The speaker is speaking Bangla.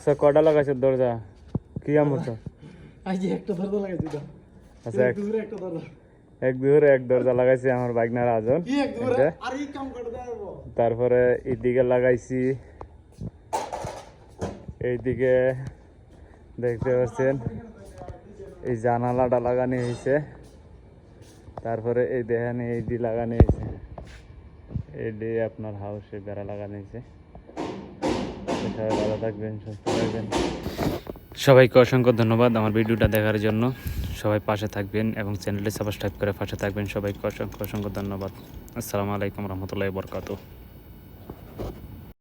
আচ্ছা কটা লাগাইছো দরজা কি কাম করছো? একটা দরজা লাগাইছি তো। আচ্ছা দূরে একটা দরজা। এক দূরে এক দরজা লাগাইছি আমার বাইকনার আজন। কি এক দূরে আর এই কাম করে দেব। তারপরে এইদিকে লাগাইছি, এইদিকে দেখতে পাচ্ছেন এই জানালাটা লাগানো হয়েছে। তারপরে এই দেখেন এইডি লাগানো হয়েছে, এইডি আপনার হাউসে বেড়া লাগানো হয়েছে। সবাই ভালো থাকবেন, সুস্থ থাকবেন। সবাইকে অসংখ্য ধন্যবাদ আমার ভিডিওটা দেখার জন্য। সবাই পাশে থাকবেন এবং চ্যানেলটি সাবস্ক্রাইব করে পাশে থাকবেন। সবাইকে অসংখ্য অসংখ্য ধন্যবাদ। আসসালামু আলাইকুম রহমতুল্লাহি ওয়া বারাকাতুহু।